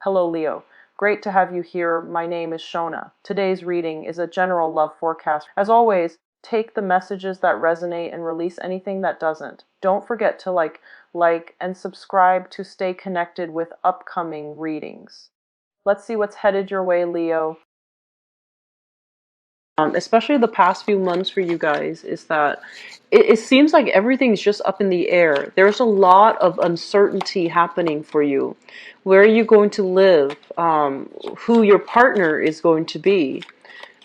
Hello, Leo. Great to have you here. My name is Shona. Today's reading is a general love forecast. As always, take the messages that resonate and release anything that doesn't. Don't forget to like, and subscribe to stay connected with upcoming readings. Let's see what's headed your way, Leo. Especially the past few months for you guys, is that it seems like everything's just up in the air. There's a lot of uncertainty happening for you. Where are you going to live? Who your partner is going to be?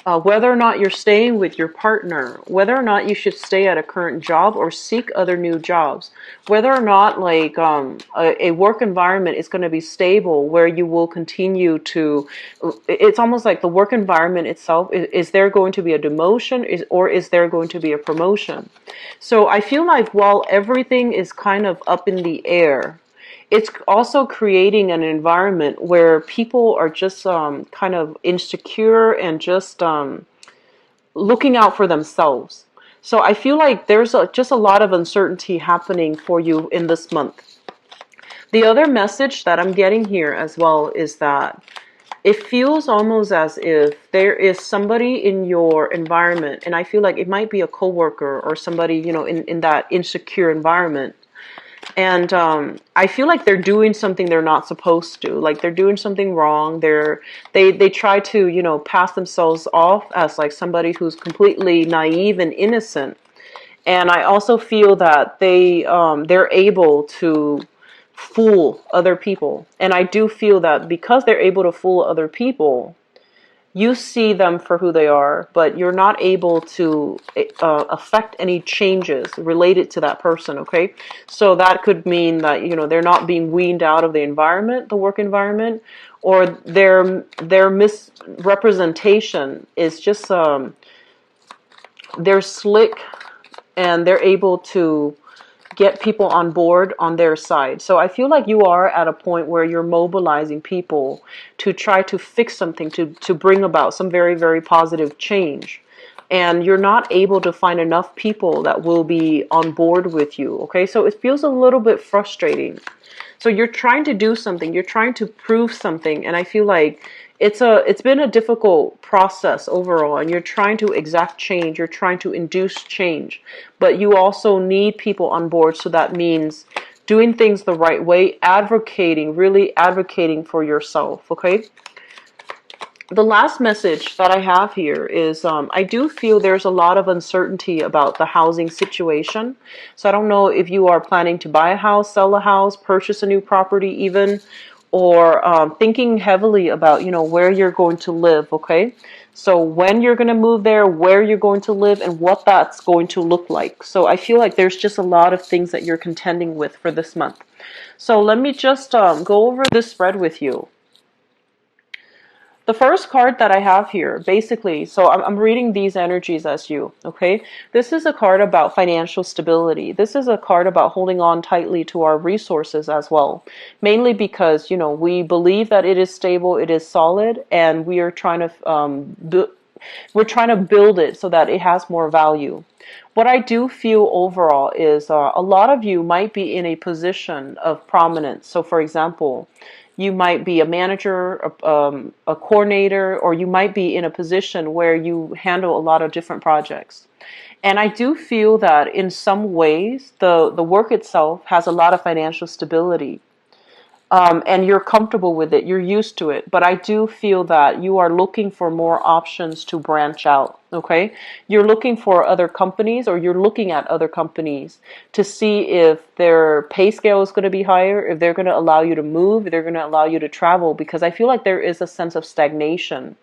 Whether or not you're staying with your partner, whether or not you should stay at a current job or seek other new jobs, whether or not a work environment is going to be stable where you will continue to, it's almost like the work environment itself, is there going to be a demotion or is there going to be a promotion? So I feel like while everything is kind of up in the air, it's also creating an environment where people are just kind of insecure and just looking out for themselves. So I feel like there's just a lot of uncertainty happening for you in this month. The other message that I'm getting here as well is that it feels almost as if there is somebody in your environment, and I feel like it might be a coworker or somebody, in that insecure environment. And I feel like they're doing something they're not supposed to. Like they're doing something wrong. They try to, pass themselves off as like somebody who's completely naive and innocent. And I also feel that they're able to fool other people. And I do feel that because they're able to fool other people, you see them for who they are, but you're not able to affect any changes related to that person, okay? So that could mean that, they're not being weaned out of the environment, the work environment, or their misrepresentation is just, they're slick and they're able to get people on board on their side. So I feel like you are at a point where you're mobilizing people to try to fix something, to bring about some very, very positive change. And you're not able to find enough people that will be on board with you, okay? So it feels a little bit frustrating. So you're trying to do something, you're trying to prove something, and I feel like it's been a difficult process overall, and you're trying to exact change, you're trying to induce change, but you also need people on board. So that means doing things the right way, really advocating for yourself, okay? The last message that I have here is I do feel there's a lot of uncertainty about the housing situation. So I don't know if you are planning to buy a house, sell a house, purchase a new property even, or thinking heavily about, where you're going to live, okay? So when you're going to move there, where you're going to live, and what that's going to look like. So I feel like there's just a lot of things that you're contending with for this month. So let me just go over this spread with you. The first card that I have here, basically, so I'm reading these energies as you, okay? This is a card about financial stability. This is a card about holding on tightly to our resources as well. Mainly because, we believe that it is stable, it is solid, and we are trying to build it so that it has more value. What I do feel overall is a lot of you might be in a position of prominence. So, for example, you might be a manager, a coordinator, or you might be in a position where you handle a lot of different projects. And I do feel that in some ways, the work itself has a lot of financial stability. And you're comfortable with it, you're used to it. But I do feel that you are looking for more options to branch out, okay? You're looking for other companies, or you're looking at other companies to see if their pay scale is going to be higher, if they're going to allow you to move, if they're going to allow you to travel, because I feel like there is a sense of stagnation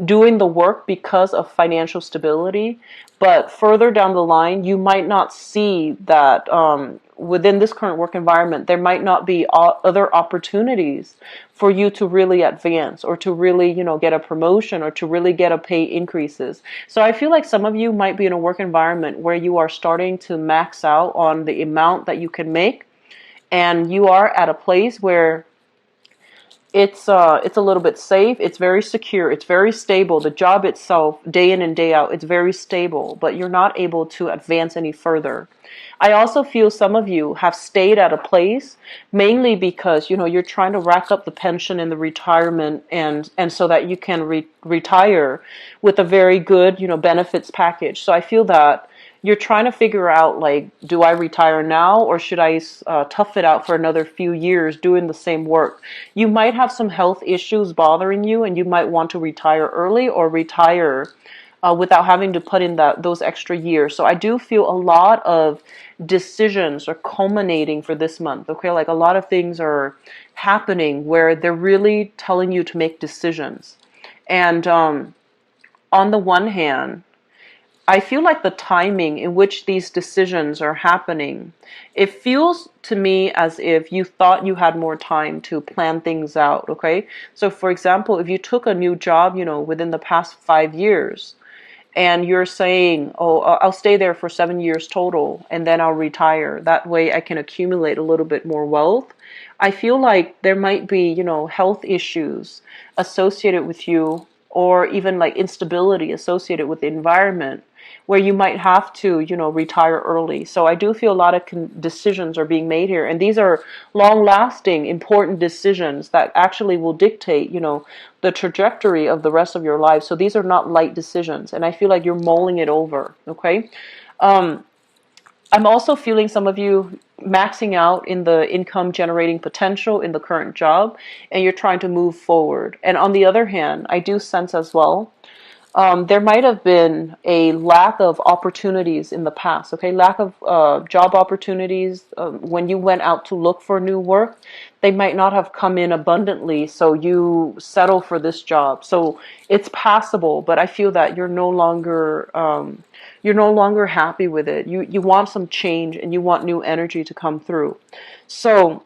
doing the work because of financial stability. But further down the line, you might not see that within this current work environment, there might not be other opportunities for you to really advance, or to really, get a promotion, or to really get a pay increases. So I feel like some of you might be in a work environment where you are starting to max out on the amount that you can make, and you are at a place where it's a little bit safe, it's very secure, it's very stable. The job itself, day in and day out, it's very stable, but you're not able to advance any further. I also feel some of you have stayed at a place mainly because, you're trying to rack up the pension and the retirement, and so that you can retire with a very good, benefits package. So I feel that you're trying to figure out, like, do I retire now, or should I tough it out for another few years doing the same work? You might have some health issues bothering you, and you might want to retire early or retire without having to put in those extra years. So I do feel a lot of decisions are culminating for this month. Okay, like a lot of things are happening where they're really telling you to make decisions. And on the one hand, I feel like the timing in which these decisions are happening, it feels to me as if you thought you had more time to plan things out, okay? So for example, if you took a new job, within the past 5 years, and you're saying, oh, I'll stay there for 7 years total, and then I'll retire. That way I can accumulate a little bit more wealth. I feel like there might be, health issues associated with you, or even like instability associated with the environment, where you might have to, retire early. So I do feel a lot of decisions are being made here. And these are long-lasting, important decisions that actually will dictate, the trajectory of the rest of your life. So these are not light decisions. And I feel like you're mulling it over, okay? I'm also feeling some of you maxing out in the income generating potential in the current job, and you're trying to move forward. And on the other hand, I do sense as well, there might have been a lack of opportunities in the past, okay? Lack of job opportunities. When you went out to look for new work, they might not have come in abundantly, so you settle for this job. So it's passable, but I feel that you're no longer happy with it. You want some change, and you want new energy to come through. So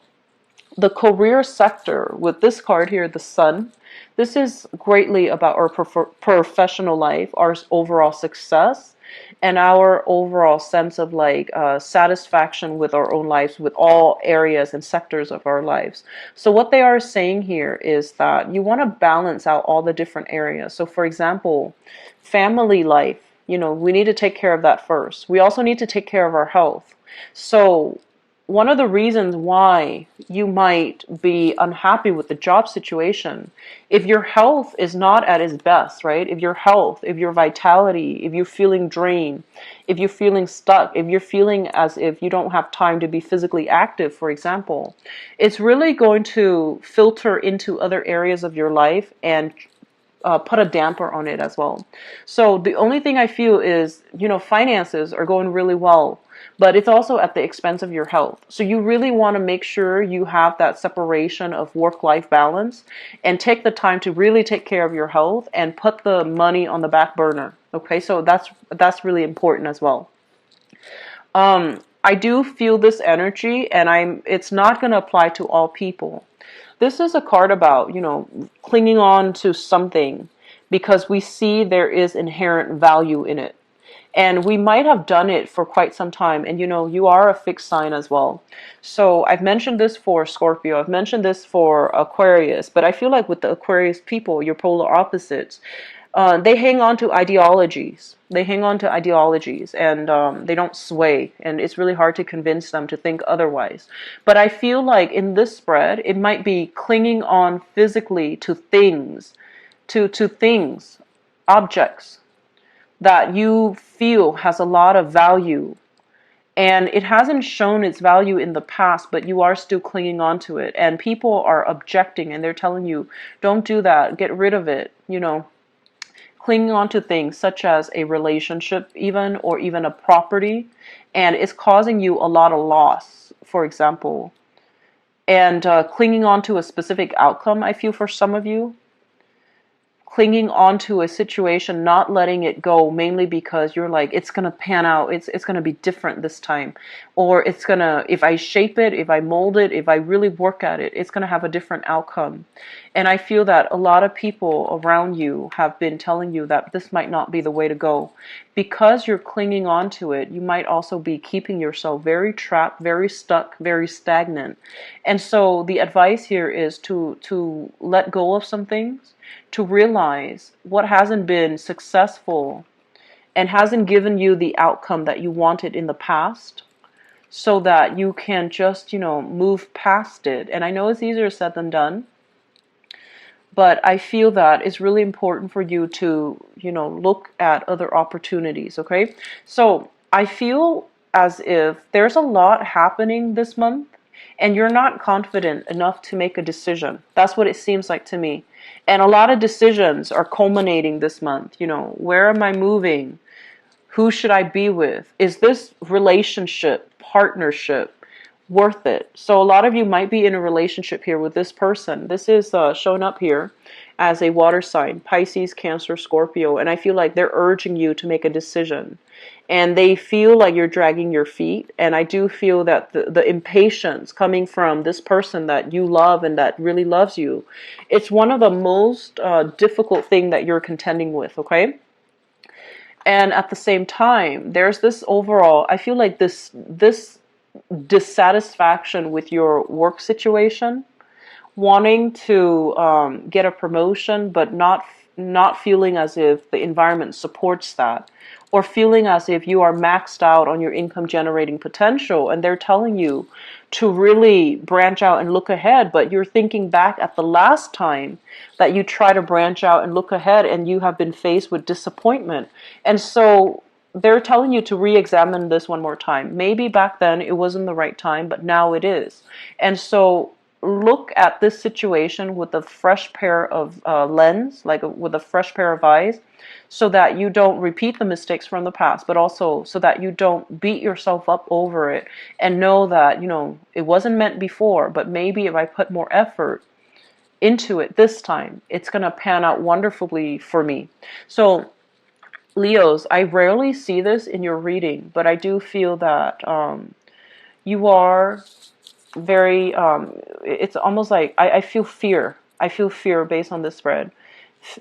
the career sector, with this card here, the Sun, this is greatly about our professional life, our overall success, and our overall sense of like satisfaction with our own lives, with all areas and sectors of our lives. So what they are saying here is that you want to balance out all the different areas. So for example, family life, we need to take care of that first. We also need to take care of our health. So one of the reasons why you might be unhappy with the job situation, if your health is not at its best, right? If your vitality, if you're feeling drained, if you're feeling stuck, if you're feeling as if you don't have time to be physically active, for example, it's really going to filter into other areas of your life and put a damper on it as well. So the only thing I feel is, finances are going really well, but it's also at the expense of your health. So you really want to make sure you have that separation of work-life balance and take the time to really take care of your health and put the money on the back burner. Okay, so that's really important as well. I do feel this energy, and it's not going to apply to all people. This is a card about, clinging on to something because we see there is inherent value in it. And we might have done it for quite some time. And you are a fixed sign as well. So I've mentioned this for Scorpio. I've mentioned this for Aquarius. But I feel like with the Aquarius people, your polar opposites, they hang on to ideologies. They hang on to ideologies, and they don't sway. And it's really hard to convince them to think otherwise. But I feel like in this spread, it might be clinging on physically to things, to things, objects, that you feel has a lot of value, and it hasn't shown its value in the past, but you are still clinging on to it, and people are objecting, and they're telling you, don't do that, get rid of it, clinging on to things such as a relationship even, or even a property, and it's causing you a lot of loss, for example, and clinging on to a specific outcome, I feel, for some of you, clinging on to a situation, not letting it go, mainly because you're like, it's going to pan out, it's going to be different this time. or it's gonna, if I shape it, if I mold it, if I really work at it, it's gonna have a different outcome. And I feel that a lot of people around you have been telling you that this might not be the way to go. Because you're clinging on to it, you might also be keeping yourself very trapped, very stuck, very stagnant. And so the advice here is to let go of some things, to realize what hasn't been successful and hasn't given you the outcome that you wanted in the past, so that you can just, move past it. And I know it's easier said than done, but I feel that it's really important for you to, look at other opportunities, okay? So I feel as if there's a lot happening this month and you're not confident enough to make a decision. That's what it seems like to me. And a lot of decisions are culminating this month. Where am I moving? Who should I be with? Is this relationship, partnership, worth it? So a lot of you might be in a relationship here with this person. This is showing up here as a water sign, Pisces, Cancer, Scorpio. And I feel like they're urging you to make a decision. And they feel like you're dragging your feet. And I do feel that the impatience coming from this person that you love and that really loves you, it's one of the most difficult thing that you're contending with, okay? And at the same time, there's this overall, I feel like this dissatisfaction with your work situation, wanting to get a promotion, but not feeling as if the environment supports that, or feeling as if you are maxed out on your income generating potential, and they're telling you to really branch out and look ahead, but you're thinking back at the last time that you try to branch out and look ahead and you have been faced with disappointment. And so they're telling you to re-examine this one more time. Maybe back then it wasn't the right time, but now it is. And so look at this situation with a fresh pair of lens, like with a fresh pair of eyes, so that you don't repeat the mistakes from the past, but also so that you don't beat yourself up over it, and know that, it wasn't meant before, but maybe if I put more effort into it this time, it's going to pan out wonderfully for me. So Leos, I rarely see this in your reading, but I do feel that you are very, it's almost like I feel fear. I feel fear based on this spread.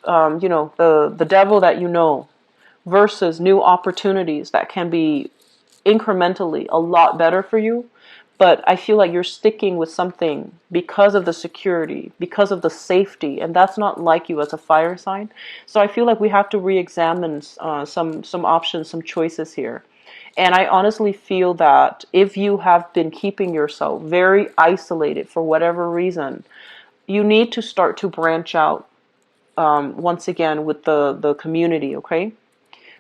The devil that versus new opportunities that can be incrementally a lot better for you. But I feel like you're sticking with something because of the security, because of the safety, and that's not like you as a fire sign. So I feel like we have to re-examine some options, some choices here. And I honestly feel that if you have been keeping yourself very isolated for whatever reason, you need to start to branch out once again with the community, okay?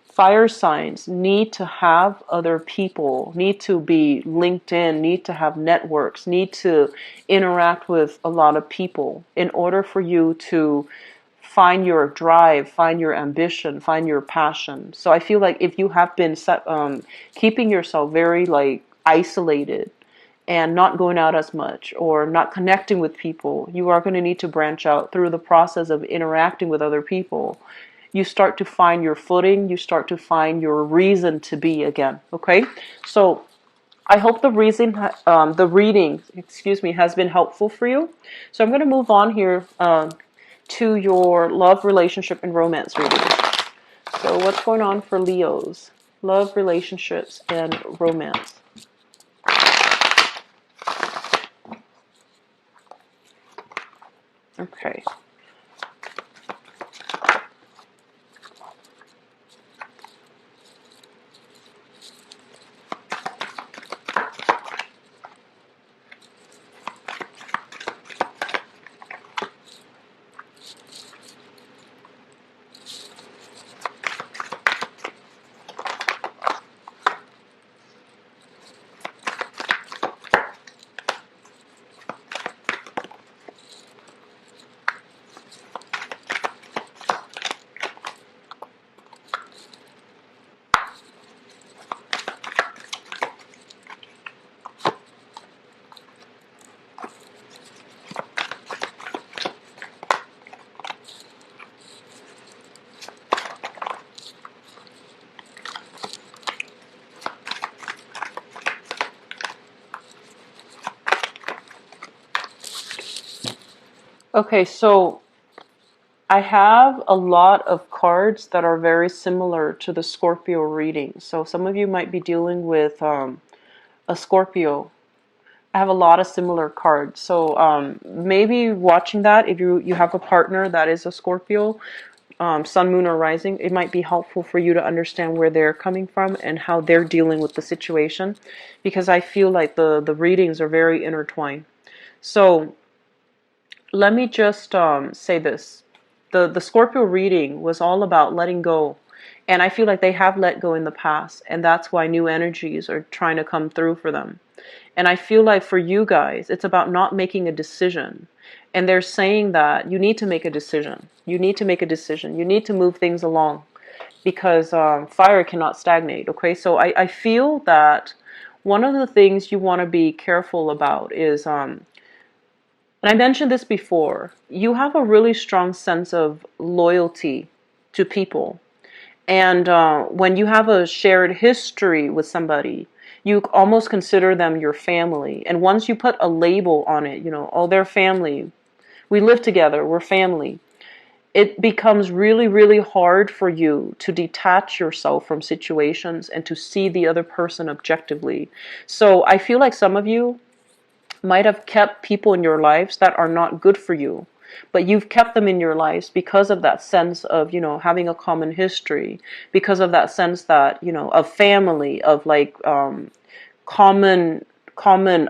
Fire signs need to have other people, need to be linked in, need to have networks, need to interact with a lot of people in order for you to find your drive, find your ambition, find your passion. So I feel like if you have been keeping yourself very isolated and not going out as much or not connecting with people, you are going to need to branch out through the process of interacting with other people. You start to find your footing, you start to find your reason to be again, okay? So I hope the reading, has been helpful for you. So I'm going to move on here to your love, relationship, and romance reading. So what's going on for Leos? Love, relationships, and romance. Okay. Okay, so I have a lot of cards that are very similar to the Scorpio reading. So some of you might be dealing with a Scorpio. I have a lot of similar cards. So maybe watching that, if you have a partner that is a Scorpio, sun, moon, or rising, it might be helpful for you to understand where they're coming from and how they're dealing with the situation, because I feel like the readings are very intertwined. So let me just say this. The Scorpio reading was all about letting go. And I feel like they have let go in the past. And that's why new energies are trying to come through for them. And I feel like for you guys, it's about not making a decision. And they're saying that you need to make a decision. You need to make a decision. You need to move things along, because fire cannot stagnate. Okay, so I feel that one of the things you want to be careful about is, and I mentioned this before, you have a really strong sense of loyalty to people. And when you have a shared history with somebody, you almost consider them your family. And once you put a label on it, oh, they're family, we live together, we're family, it becomes really, really hard for you to detach yourself from situations and to see the other person objectively. So I feel like some of you might have kept people in your lives that are not good for you, but you've kept them in your lives because of that sense of, having a common history, because of that sense that, of family, of like common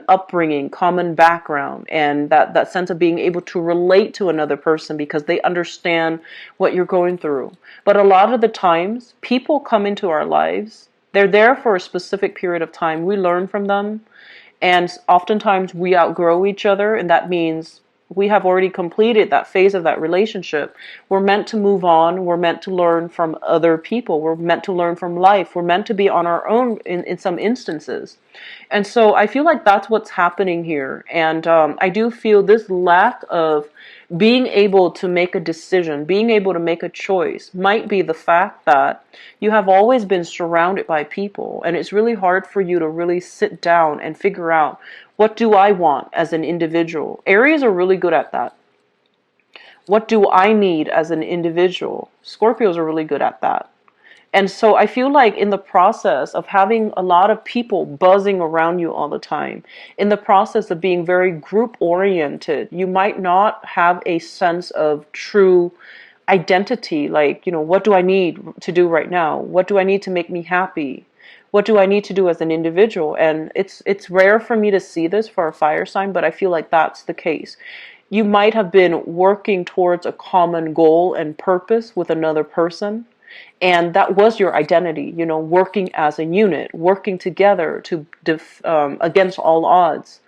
upbringing, common background, and that sense of being able to relate to another person because they understand what you're going through. But a lot of the times, people come into our lives, they're there for a specific period of time. We learn from them, and oftentimes we outgrow each other, and that means we have already completed that phase of that relationship. We're meant to move on. We're meant to learn from other people. We're meant to learn from life. We're meant to be on our own in some instances. And so I feel like that's what's happening here. And I do feel this lack of being able to make a decision, being able to make a choice, might be the fact that you have always been surrounded by people, and it's really hard for you to really sit down and figure out, what do I want as an individual? Aries are really good at that. What do I need as an individual? Scorpios are really good at that. And so I feel like in the process of having a lot of people buzzing around you all the time, in the process of being very group oriented, you might not have a sense of true identity. Like, what do I need to do right now? What do I need to make me happy? What do I need to do as an individual? And it's rare for me to see this for a fire sign, but I feel like that's the case. You might have been working towards a common goal and purpose with another person, and that was your identity, working as a unit, working together to against all odds.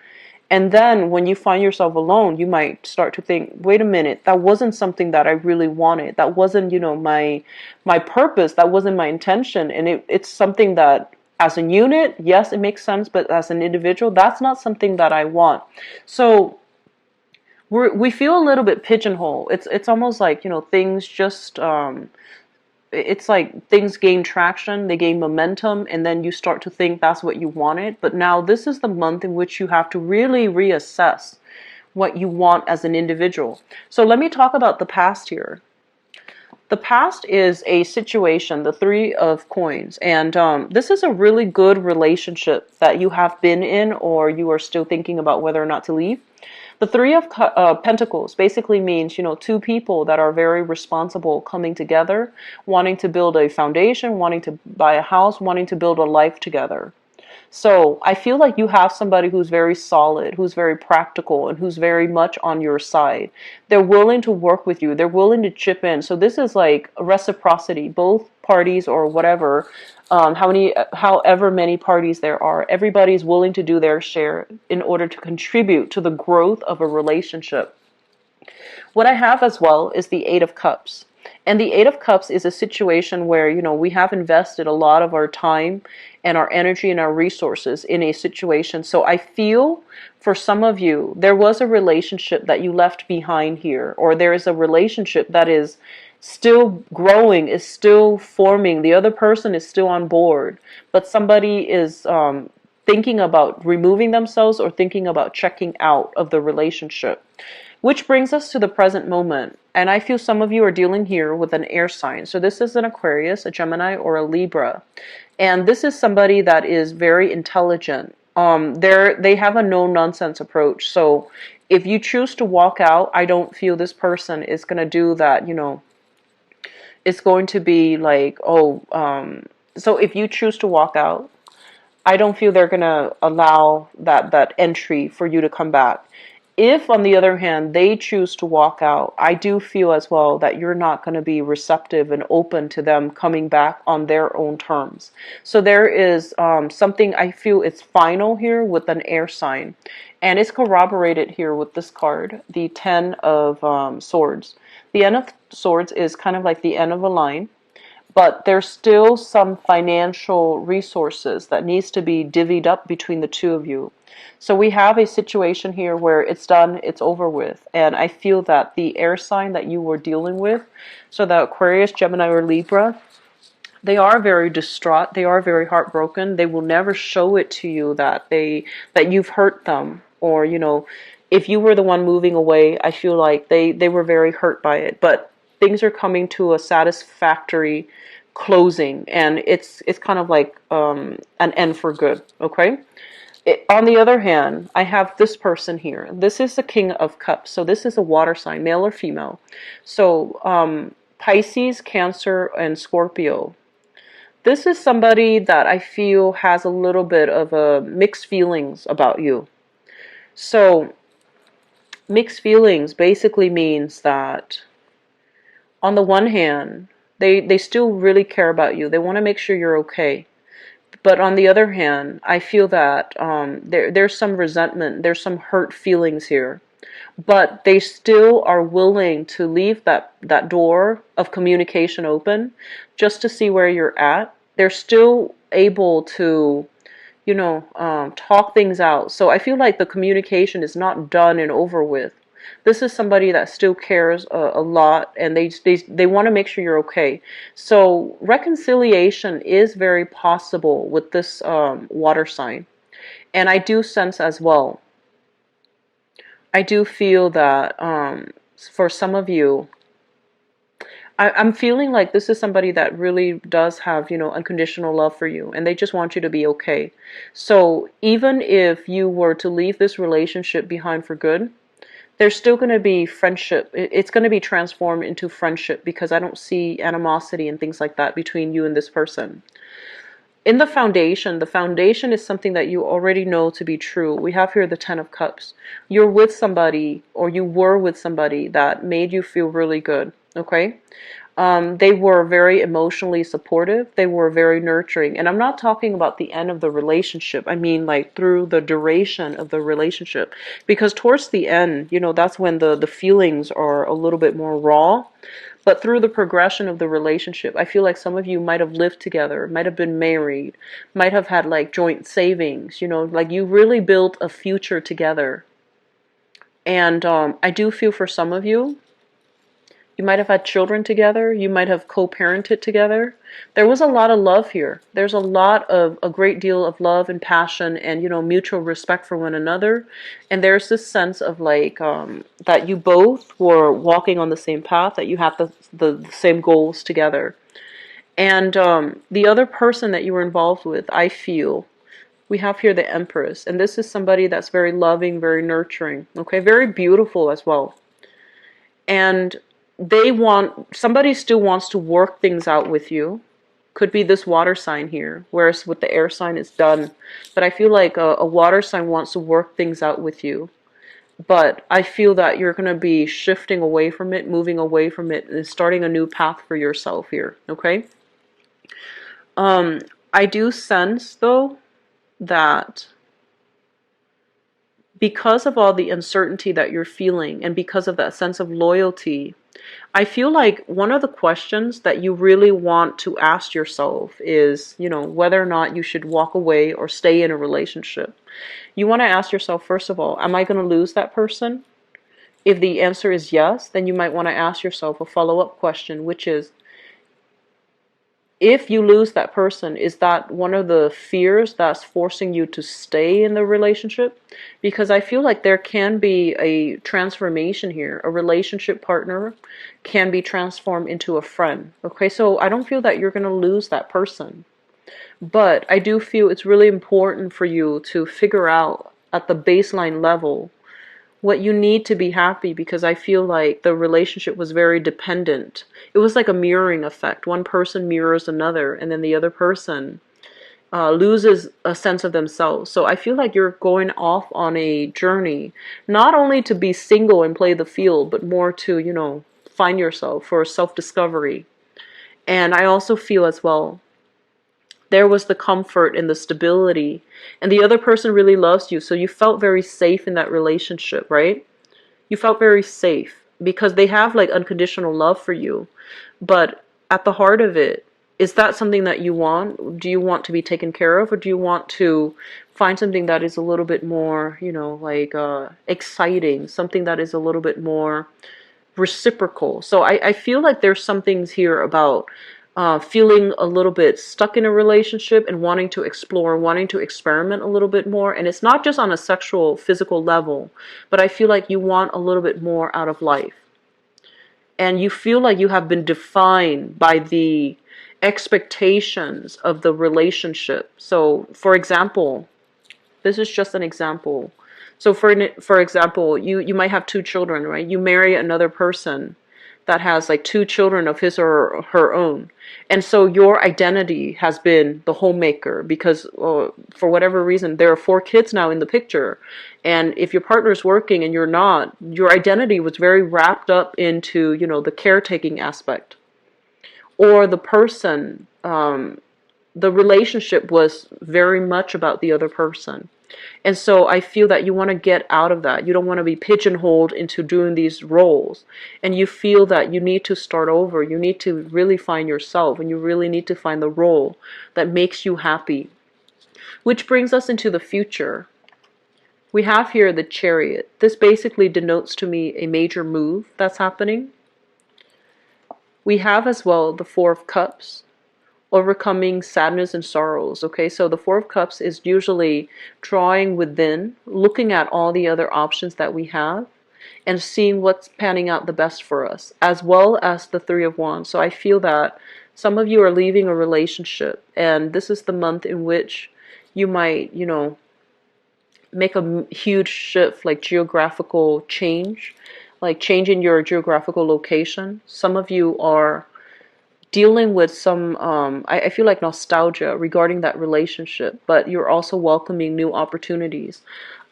And then when you find yourself alone, you might start to think, wait a minute, that wasn't something that I really wanted. That wasn't, my purpose. That wasn't my intention. And it's something that, as a unit, yes, it makes sense, but as an individual, that's not something that I want. So we feel a little bit pigeonholed. It's almost like, things just it's like things gain traction, they gain momentum, and then you start to think that's what you wanted. But now this is the month in which you have to really reassess what you want as an individual. So let me talk about the past here. The past is a situation, the Three of Coins, and this is a really good relationship that you have been in, or you are still thinking about whether or not to leave. The Three of Pentacles basically means, two people that are very responsible coming together, wanting to build a foundation, wanting to buy a house, wanting to build a life together. So I feel like you have somebody who's very solid, who's very practical, and who's very much on your side. They're willing to work with you. They're willing to chip in. So this is like a reciprocity. Both parties, or whatever, however many parties there are, everybody's willing to do their share in order to contribute to the growth of a relationship. What I have as well is the Eight of Cups. And the Eight of Cups is a situation where, we have invested a lot of our time and our energy and our resources in a situation. So I feel for some of you, there was a relationship that you left behind here, or there is a relationship that is still growing, is still forming. The other person is still on board, but somebody is thinking about removing themselves or thinking about checking out of the relationship. Which brings us to the present moment. And I feel some of you are dealing here with an air sign. So this is an Aquarius, a Gemini, or a Libra. And this is somebody that is very intelligent. They have a no nonsense approach. So if you choose to walk out, I don't feel this person is going to do that, it's going to be like, so if you choose to walk out, I don't feel they're going to allow that entry for you to come back. If, on the other hand, they choose to walk out, I do feel as well that you're not going to be receptive and open to them coming back on their own terms. So there is something, I feel it's final here with an air sign. And it's corroborated here with this card, the Ten of Swords. The Ten of Swords is kind of like the end of a line. But there's still some financial resources that needs to be divvied up between the two of you. So we have a situation here where it's done, it's over with. And I feel that the air sign that you were dealing with, so the Aquarius, Gemini, or Libra, they are very distraught. They are very heartbroken. They will never show it to you that you've hurt them. Or, if you were the one moving away, I feel like they were very hurt by it. But things are coming to a satisfactory closing, and it's kind of like an end for good. Okay. On the other hand, I have this person here. This is the King of Cups. So this is a water sign, male or female. So Pisces, Cancer, and Scorpio. This is somebody that I feel has a little bit of mixed feelings about you. So mixed feelings basically means that on the one hand, they still really care about you. They want to make sure you're okay. But on the other hand, I feel that there's some resentment, there's some hurt feelings here. But they still are willing to leave that door of communication open just to see where you're at. They're still able to, talk things out. So I feel like the communication is not done and over with. This is somebody that still cares a lot, and they want to make sure you're okay. So reconciliation is very possible with this water sign. And I do sense as well, I do feel that for some of you, I'm feeling like this is somebody that really does have, unconditional love for you, and they just want you to be okay. So even if you were to leave this relationship behind for good, there's still going to be friendship. It's going to be transformed into friendship, because I don't see animosity and things like that between you and this person. In the foundation is something that you already know to be true. We have here the Ten of Cups. You're with somebody, or you were with somebody that made you feel really good, okay? They were very emotionally supportive. They were very nurturing. And I'm not talking about the end of the relationship. I mean, like, through the duration of the relationship. Because towards the end, that's when the feelings are a little bit more raw. But through the progression of the relationship, I feel like some of you might have lived together, might have been married, might have had like joint savings, like you really built a future together. And I do feel for some of you, you might have had children together. You might have co-parented together. There was a lot of love here. There's a great deal of love and passion and, mutual respect for one another. And there's this sense of like, that you both were walking on the same path, that you have the same goals together. And the other person that you were involved with, I feel, we have here the Empress. And this is somebody that's very loving, very nurturing, okay? Very beautiful as well. And somebody still wants to work things out with you. Could be this water sign here, whereas with the air sign it's done. But I feel like a water sign wants to work things out with you. But I feel that you're going to be shifting away from it, moving away from it, and starting a new path for yourself here, okay? I do sense, though, that because of all the uncertainty that you're feeling, and because of that sense of loyalty, I feel like one of the questions that you really want to ask yourself is, whether or not you should walk away or stay in a relationship. You want to ask yourself, first of all, am I going to lose that person? If the answer is yes, then you might want to ask yourself a follow-up question, which is if you lose that person, is that one of the fears that's forcing you to stay in the relationship? Because I feel like there can be a transformation here. A relationship partner can be transformed into a friend. Okay, so I don't feel that you're going to lose that person. But I do feel it's really important for you to figure out at the baseline level what you need to be happy, because I feel like the relationship was very dependent. It was like a mirroring effect. One person mirrors another, and then the other person loses a sense of themselves. So I feel like you're going off on a journey, not only to be single and play the field, but more to, find yourself for self-discovery. And I also feel as well, there was the comfort and the stability, and the other person really loves you, so you felt very safe in that relationship, right? You felt very safe because they have like unconditional love for you. But at the heart of it, is that something that you want? Do you want to be taken care of, or do you want to find something that is a little bit more, exciting, something that is a little bit more reciprocal? So I feel like there's some things here about feeling a little bit stuck in a relationship and wanting to explore, wanting to experiment a little bit more. And it's not just on a sexual, physical level, but I feel like you want a little bit more out of life. And you feel like you have been defined by the expectations of the relationship. So, for example, this is just an example. So, for example, you might have two children, right? You marry another person that has like two children of his or her own. And so your identity has been the homemaker because for whatever reason, there are four kids now in the picture. And if your partner's working and you're not, your identity was very wrapped up into, the caretaking aspect. Or the person, the relationship was very much about the other person. And so I feel that you want to get out of that. You don't want to be pigeonholed into doing these roles. And you feel that you need to start over. You need to really find yourself, and you really need to find the role that makes you happy. Which brings us into the future. We have here the Chariot. This basically denotes to me a major move that's happening. We have as well the Four of Cups, overcoming sadness and sorrows. Okay, so the Four of Cups is usually drawing within, looking at all the other options that we have, and seeing what's panning out the best for us, as well as the Three of Wands. So I feel that some of you are leaving a relationship, and this is the month in which you might, make a huge shift, like geographical change, like changing your geographical location. Some of you are dealing with some, I feel like nostalgia regarding that relationship, but you're also welcoming new opportunities.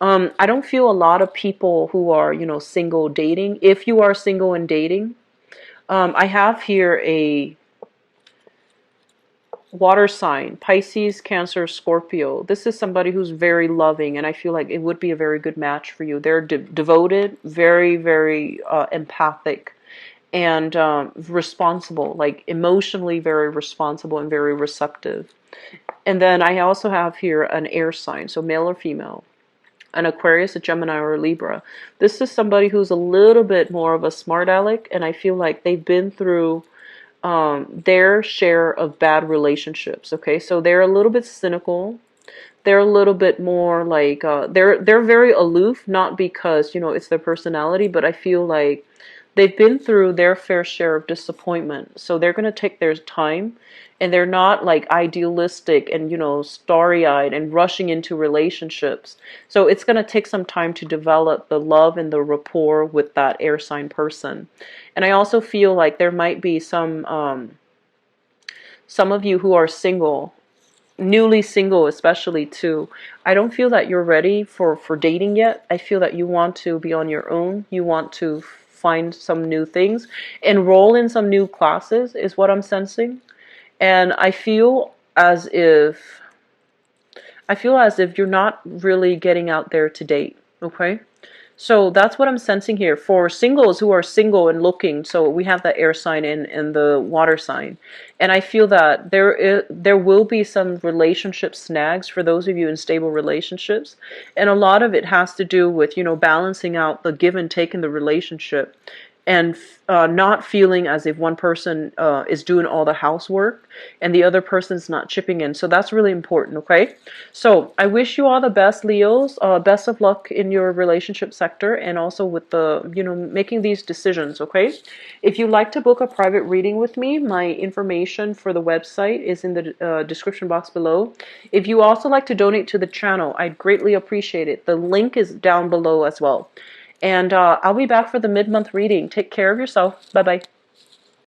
I don't feel a lot of people who are, single dating. If you are single and dating, I have here a water sign, Pisces, Cancer, Scorpio. This is somebody who's very loving, and I feel like it would be a very good match for you. They're devoted, very, very empathic, and responsible, like emotionally very responsible and very receptive. And then I also have here an air sign, so male or female, an Aquarius, a Gemini, or a Libra. This is somebody who's a little bit more of a smart aleck, and I feel like they've been through their share of bad relationships. Okay, so they're a little bit cynical. They're a little bit more like they're very aloof, not because it's their personality, but I feel like they've been through their fair share of disappointment. So they're going to take their time, and they're not like idealistic and, starry-eyed and rushing into relationships. So it's going to take some time to develop the love and the rapport with that air sign person. And I also feel like there might be some of you who are single, newly single especially too. I don't feel that you're ready for dating yet. I feel that you want to be on your own. You want to find some new things, enroll in some new classes is what I'm sensing. And I feel as if you're not really getting out there to date. Okay, so that's what I'm sensing here for singles who are single and looking. So we have the air sign and the water sign, and I feel that there will be some relationship snags for those of you in stable relationships, and a lot of it has to do with balancing out the give and take in the relationship. and not feeling as if one person is doing all the housework and the other person's not chipping in. So that's really important, okay? So I wish you all the best, Leos. Best of luck in your relationship sector and also with the, making these decisions, okay? If you'd like to book a private reading with me, my information for the website is in the description box below. If you also like to donate to the channel, I'd greatly appreciate it. The link is down below as well. And I'll be back for the mid-month reading. Take care of yourself. Bye-bye.